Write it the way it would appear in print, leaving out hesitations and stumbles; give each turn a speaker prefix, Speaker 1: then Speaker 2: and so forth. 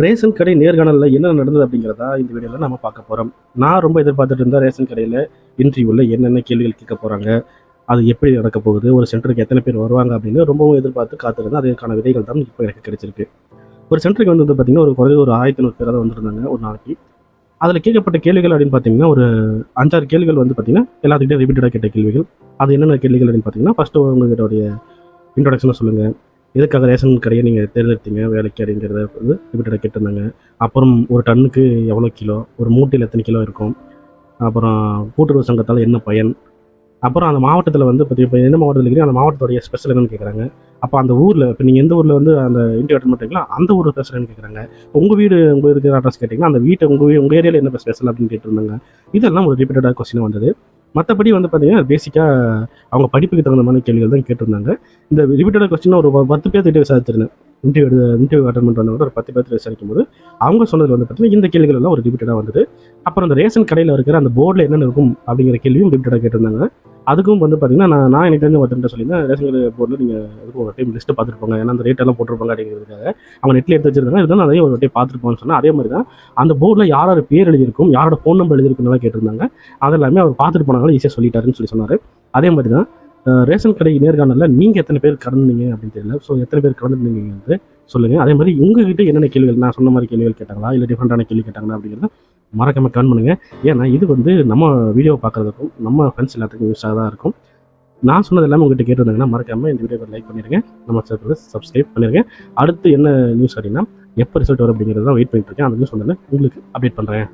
Speaker 1: Ration கடை நேர்காணலில் என்ன நடந்தது அப்படிங்கிறதா இந்த வீடியோவில் நம்ம பார்க்க போகிறோம். நான் ரொம்ப எதிர்பார்த்துட்டு இருந்தேன் ரேஷன் கடையில் இன்டர்வியூவில் என்னென்ன கேள்விகள் கேட்க போகிறாங்க, அது எப்படி நடக்க போகுது, ஒரு சென்டருக்கு எத்தனை பேர் வருவாங்க அப்படின்னு ரொம்பவும் எதிர்பார்த்து காத்திருந்தேன். அதுக்கான விதைகள் தான் இப்போ எனக்கு கிடைச்சிருக்கு. ஒரு சென்டருக்கு வந்து பார்த்தீங்கன்னா ஒரு குறைந்த ஒரு 1500 பேர் தான் வந்திருந்தாங்க ஒரு நாளைக்கு. அதில் கேட்கப்பட்ட கேள்விகள் அப்படின்னு பார்த்தீங்கன்னா ஒரு 5-6 கேள்விகள் வந்து பார்த்தீங்கன்னா எல்லாத்துக்கிட்டே ரிப்பீட்டடாக கேட்ட கேள்விகள். அது என்னென்ன கேள்விகள் அப்படின்னு பார்த்தீங்கன்னா ஃபஸ்ட்டு உங்ககிட்டோடைய இன்ட்ரொடக்ஷனை சொல்லுங்கள், எதுக்காக ரேஷன் கடையை நீங்கள் தேர்ந்தெடுத்தீங்க வேலைக்கு அப்படிங்கிறத வந்து ரிப்பீட்டடாக கேட்டிருந்தாங்க. அப்புறம் ஒரு டன்னுக்கு எவ்வளோ கிலோ, ஒரு மூட்டையில் எத்தனை கிலோ இருக்கும், அப்புறம் கூட்டுறவு சங்கத்தால் என்ன பயன், அப்புறம் அந்த மாவட்டத்தில் வந்து பார்த்தீங்கன்னா இப்போ எந்த மாவட்டத்தில் இருக்கிறீங்க அந்த மாவட்டத்துடைய ஸ்பெஷல் என்னன்னு கேட்குறாங்க. அப்போ அந்த ஊரில் இப்போ நீங்கள் எந்த ஊரில் வந்து அந்த இன்டர்வியூ அட்டெண்ட் பண்ணுறீங்களோ அந்த ஊர் ஸ்பெஷல் என்னன்னு கேட்குறாங்க. உங்கள் வீடு உங்கள் இருக்கிற அட்ரஸ் கேட்டிங்கன்னா அந்த வீட்டை உங்கள் ஏரியாவில் என்ன ஸ்பெஷல் அப்படின்னு கேட்டிருந்தாங்க. இதெல்லாம் ஒரு ரிப்பீட்டடாக கொஸ்டின் வந்தது. மற்றபடி வந்து பார்த்தீங்கன்னா பேசிக்காக அவங்க படிப்புக்கு தகுந்த மாதிரி கேள்விகள் தான் கேட்டிருந்தாங்க. இந்த ரிப்பீட்டடாக கொஸ்டின் ஒரு 10 பேர்த்திட்ட விசாரிச்சிருந்தேன். இன்டர்வியூ அட்டன் பண்ணுறவங்க ஒரு 10 பேர்த்து விசாரிக்கும் போது அவங்க சொன்னது வந்து பார்த்தீங்கன்னா இந்த கேள்விகள் எல்லாம் ஒரு ரிப்பீட்டடாக வந்தது. அப்புறம் அந்த ரேஷன் கடையில் இருக்கிற அந்த போர்டில் என்னென்ன இருக்கும் அப்படிங்கிற கேள்வியும் ரிப்பீட்டடாக கேட்டிருந்தாங்க. அதுக்கும் வந்து பார்த்தீங்கன்னா நான் எனக்கு தெரிஞ்ச ஒருத்தர் சொல்லியிருந்தேன், ரேஷன் கடை போர்டில் நீங்கள் எதுக்கும் ஒரு டைம் லிஸ்ட்டு பார்த்துட்டு போங்க, ஏன்னா அந்த ரேட்டெல்லாம் போட்டிருப்பாங்க அப்படிங்கிறதுக்காக அவங்க நெட்டில் எடுத்து வச்சிருந்தாங்க. இதுதான் அதையும் ஒரு டைம் பார்த்துட்டு போகணும்னு சொன்னால் அதே மாதிரி தான் அந்த போர்டில் யாரோட பேர் எழுதியிருக்கும், யாரோட ஃபோன் நம்பர் எழுதியிருக்குன்னு கேட்டிருந்தாங்க. அதெல்லாமே அவர் பார்த்துட்டு போனாலும் ஈஸியாக சொல்லிட்டாருன்னு சொன்னார். அதே மாதிரி தான் ரேஷன் கடை நேர்காணலில் நீங்கள் எத்தனை பேர் கடந்தீங்க அப்படின்னு தெரியல. ஸோ எத்தனை பேர் கடந்துருந்தீங்க வந்து சொல்லுங்கள். அதே மாதிரி உங்ககிட்ட என்னென்ன கேள்விகள், நான் சொன்ன மாதிரி கேள்விகள் கேட்டாங்களா இல்லை டிஃப்ரெண்ட்டான கேள்வி கேட்டாங்களா அப்படிங்கிறத மறக்காம கமெண்ட் பண்ணுங்கள். ஏன்னா இது வந்து நம்ம வீடியோ பார்க்குறதுக்கும் நம்ம ஃப்ரெண்ட்ஸ் எல்லாத்துக்கும் யூஸாக தான் இருக்கும். நான் சொன்னது எல்லாமே உங்கள்கிட்ட கேட்டிருந்தாங்கன்னா மறக்காமல் இந்த வீடியோவை லைக் பண்ணிடுங்க, நம்ம சேனலை சப்ஸ்கிரைப் பண்ணிடுங்க. அடுத்து என்ன நியூஸ் அப்படின்னா எப்போ ரிசல்ட் வரும் அப்படிங்கிறது தான் வெயிட் பண்ணிட்டு இருக்கேன். அந்த நியூஸ் வந்து உங்களுக்கு அப்டேட் பண்ணுறேன்.